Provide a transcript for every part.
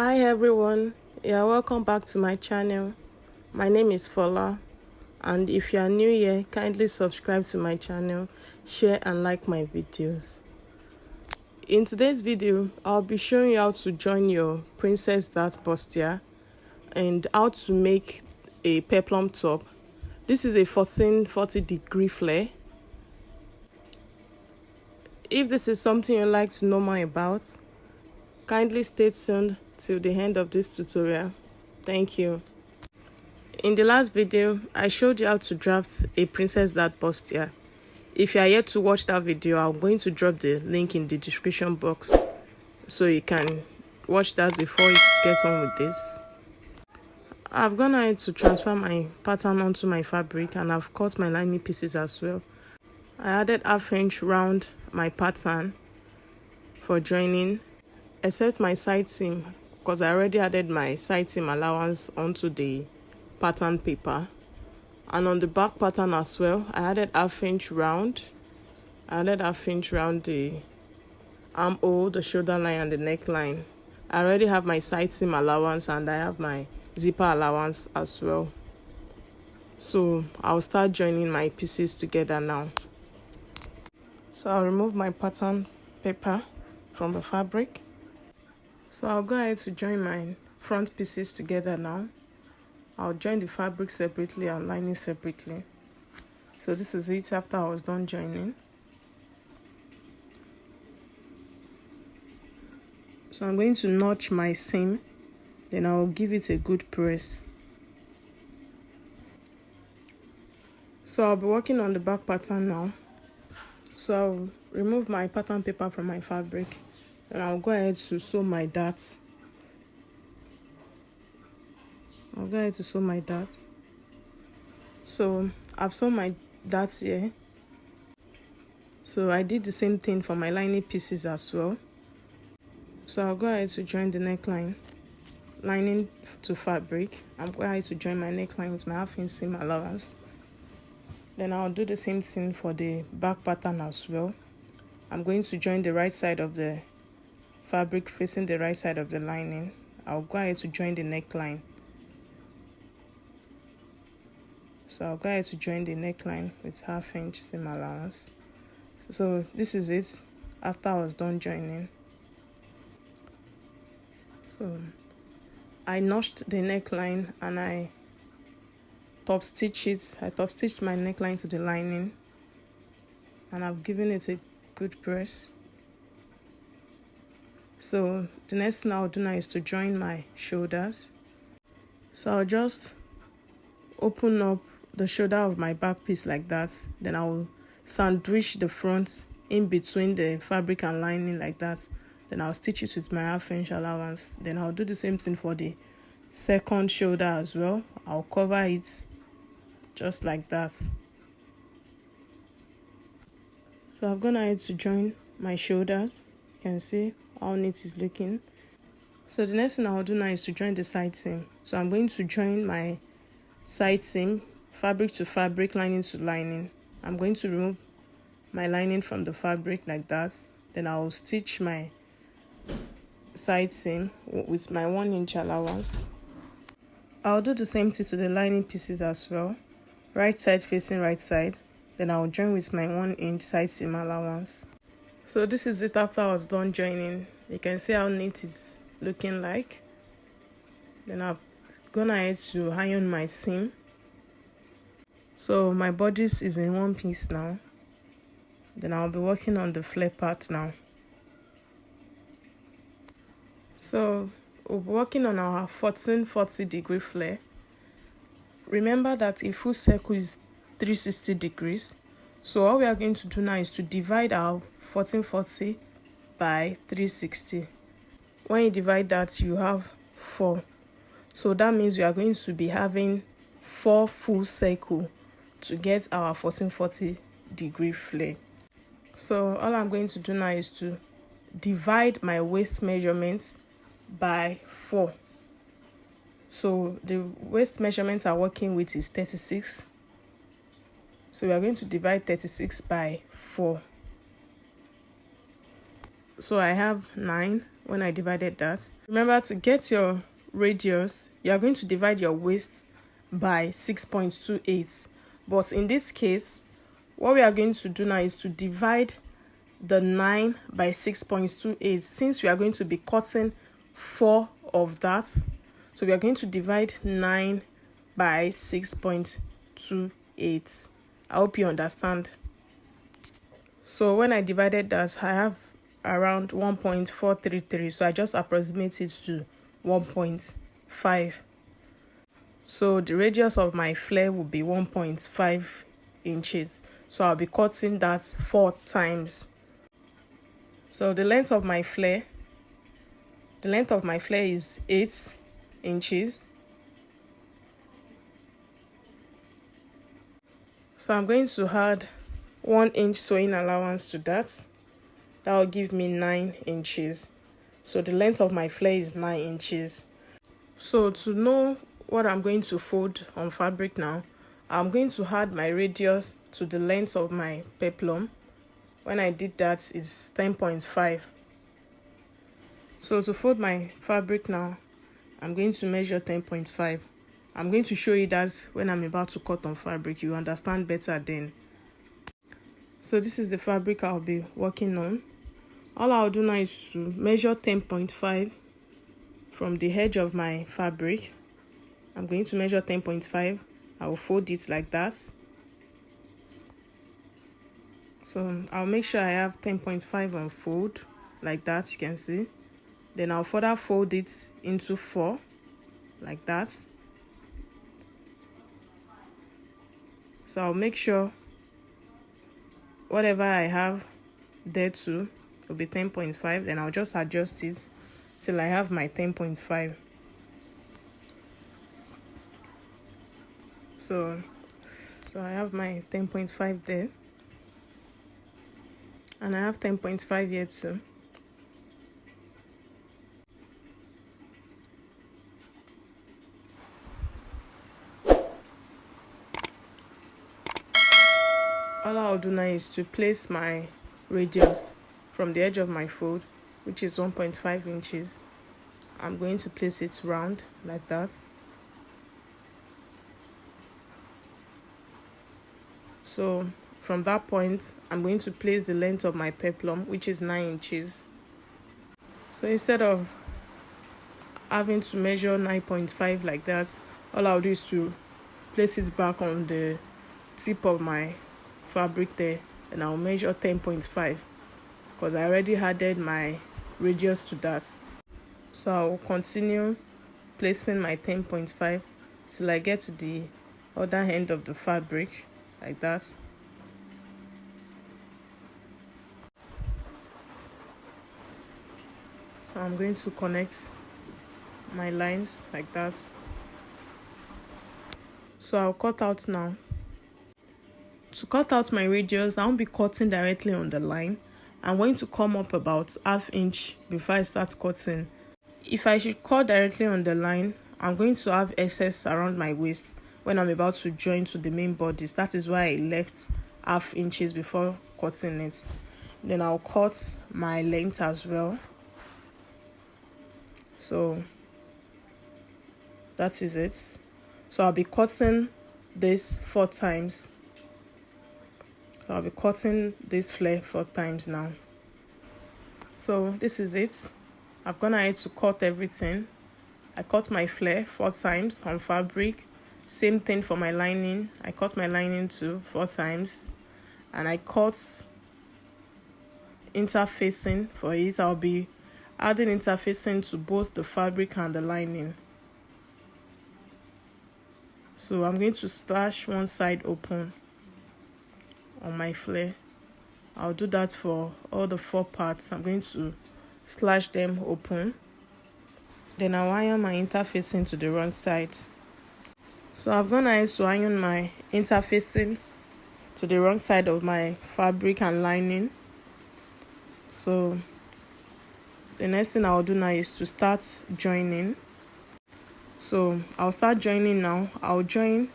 Hi everyone, welcome back to my channel. My name is Fola, and if you are new here, kindly subscribe to my channel, share and like my videos. In today's video, I'll be showing you how to join your princess dart bustier and how to make a peplum top. This is a 1440-degree flare. If this is something you'd like to know more about, kindly stay tuned till the end of this tutorial. Thank you. In the last video, I showed you how to draft a princess dart bustier. If you are yet to watch that video, I'm going to drop the link in the description box so you can watch that before you get on with this. I've gone ahead to transfer my pattern onto my fabric, and I've cut my lining pieces as well. I added ½ inch round my pattern for joining, except my side seam, because I already added my side seam allowance onto the pattern paper. And on the back pattern as well, I added ½ inch round. I added ½ inch round the armhole, the shoulder line and the neckline. I already have my side seam allowance and I have my zipper allowance as well. So I'll start joining my pieces together now. So I'll remove my pattern paper from the fabric. So I'll go ahead to join my front pieces together now. I'll join the fabric separately and lining separately. So this is it after I was done joining. So I'm going to notch my seam, then I'll give it a good press. So I'll be working on the back pattern now. So I'll remove my pattern paper from my fabric, and I'll go ahead to sew my darts. So I've sewn my darts here. So I did the same thing for my lining pieces as well. So I'll go ahead to join the neckline, lining to fabric. I'm going ahead to join my neckline with my ½ inch seam allowance. Then I'll do the same thing for the back pattern as well. I'm going to join the right side of the fabric facing the right side of the lining. I'll go ahead to join the neckline. So I'll go ahead to join the neckline with ½ inch seam allowance. So this is it after I was done joining. So I notched the neckline and I top stitched it. I top stitched my neckline to the lining, and I've given it a good press. So the next thing I'll do now is to join my shoulders. So I'll just open up the shoulder of my back piece like that. Then I'll sandwich the front in between the fabric and lining like that. Then I'll stitch it with my ½ inch allowance. Then I'll do the same thing for the second shoulder as well. I'll cover it just like that. So I've gone ahead to join my shoulders. You can see how neat it's looking. So the next thing I'll do now is to join the side seam. So I'm going to join my side seam, fabric to fabric, lining to lining. I'm going to remove my lining from the fabric like that. Then I'll stitch my side seam with my 1 inch allowance. I'll do the same thing to the lining pieces as well. Right side facing right side. Then I'll join with my 1 inch side seam allowance. So this is it after I was done joining. You can see how neat it's looking like. Then I've gone ahead to iron my seam. So my bodice is in one piece now. Then I'll be working on the flare part now. So we'll be working on our 1440-degree flare. Remember that a full circle is 360 degrees. So all we are going to do now is to divide our 1440 by 360. When you divide that, you have 4. So that means we are going to be having 4 full circles to get our 1440-degree flare. So all I'm going to do now is to divide my waist measurements by 4. So the waist measurements I'm working with is 36. So we are going to divide 36 by 4. So I have 9, when I divided that. Remember, to get your radius, you are going to divide your waist by 6.28. But in this case, what we are going to do now is to divide the 9 by 6.28, since we are going to be cutting 4 of that. So we are going to divide 9 by 6.28. I hope you understand. So when I divided that, I have around 1.433. So I just approximate it to 1.5. So the radius of my flare will be 1.5 inches. So I'll be cutting that 4 times. So the length of my flare is 8 inches. So I'm going to add 1 inch sewing allowance to that. That will give me 9 inches. So the length of my flare is 9 inches. So to know what I'm going to fold on fabric now, I'm going to add my radius to the length of my peplum. When I did that, it's 10.5. So to fold my fabric now, I'm going to measure 10.5. I'm going to show you that when I'm about to cut on fabric. You understand better then. So this is the fabric I'll be working on. All I'll do now is to measure 10.5 from the edge of my fabric. I'm going to measure 10.5. I will fold it like that. So I'll make sure I have 10.5 on fold like that, you can see. Then I'll further fold it into 4 like that. So I'll make sure whatever I have there too will be 10.5. Then I'll just adjust it till I have my 10.5. So I have my 10.5 there. And I have 10.5 here too. All I'll do now is to place my radius from the edge of my fold, which is 1.5 inches. I'm going to place it round like that. So from that point, I'm going to place the length of my peplum, which is 9 inches. So instead of having to measure 9.5 like that, all I'll do is to place it back on the tip of my fabric there, and I'll measure 10.5 because I already added my radius to that. So I'll continue placing my 10.5 till I get to the other end of the fabric like that. So I'm going to connect my lines like that. So I'll cut out now. To cut out my radius, I won't be cutting directly on the line. I'm going to come up about ½ inch before I start cutting. If I should cut directly on the line, I'm going to have excess around my waist when I'm about to join to the main bodice. That is why I left ½ inches before cutting it. Then I'll cut my length as well. So that is it. So I'll be cutting this 4 times. So I'll be cutting this flare 4 times now. So this is it. I've gone ahead to cut everything. I cut my flare 4 times on fabric. Same thing for my lining. I cut my lining too 4 times. And I cut interfacing for it. I'll be adding interfacing to both the fabric and the lining. So I'm going to slash one side open on my flare. I'll do that for all the 4 parts. I'm going to slash them open. Then I'll iron my interfacing to the wrong side. So I've gone ahead to iron my interfacing to the wrong side of my fabric and lining. So the next thing I'll do now is to start joining. So I'll start joining now. I'll join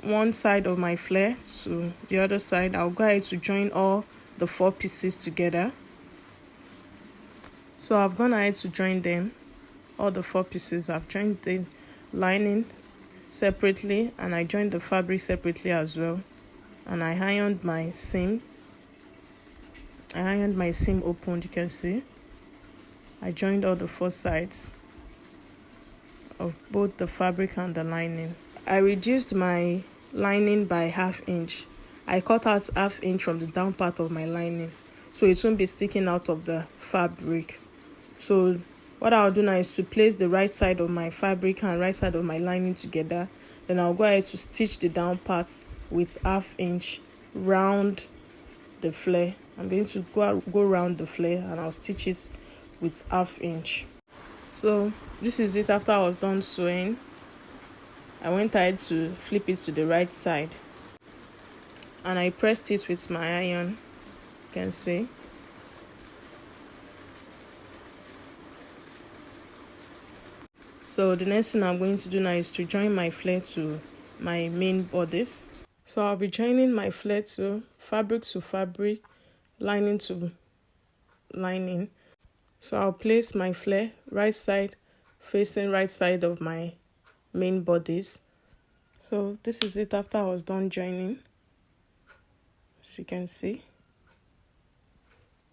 one side of my flare to the other side. I'll go ahead to join all the 4 pieces together. So I've gone ahead to join them, all the 4 pieces. I've joined the lining separately and I joined the fabric separately as well. And I ironed my seam. Open, you can see. I joined all the 4 sides of both the fabric and the lining. I reduced my lining by 1/2 inch. I cut out 1/2 inch from the down part of my lining so it won't be sticking out of the fabric. So what I'll do now is to place the right side of my fabric and right side of my lining together. Then I'll go ahead to stitch the down parts with 1/2 inch round the flare. I'm going to go around the flare and I'll stitch it with 1/2 inch. So this is it after I was done sewing. I went ahead to flip it to the right side and I pressed it with my iron, you can see. So the next thing I'm going to do now is to join my flare to my main bodice. So I'll be joining my flare to fabric, lining to lining. So I'll place my flare right side facing right side of my main bodice. So this is it after I was done joining, as you can see.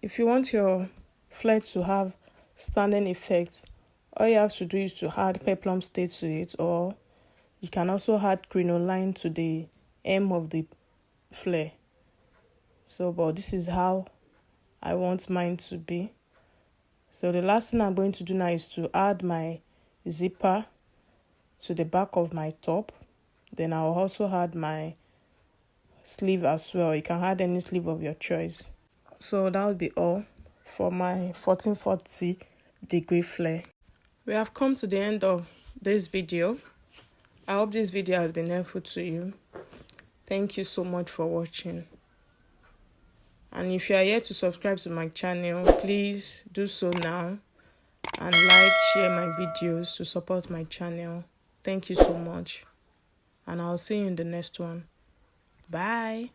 If you want your flare to have standing effects, all you have to do is to add peplum stay to it, or you can also add crinoline to the hem of the flare. So but this is how I want mine to be. So the last thing I'm going to do now is to add my zipper to the back of my top. Then I'll also add my sleeve as well. You can add any sleeve of your choice. So that will be all for my 1440 degree flare. We have come to the end of this video. I hope this video has been helpful to you. Thank you so much for watching. And if you are yet to subscribe to my channel, please do so now. And share my videos to support my channel. Thank you so much. And I'll see you in the next one. Bye.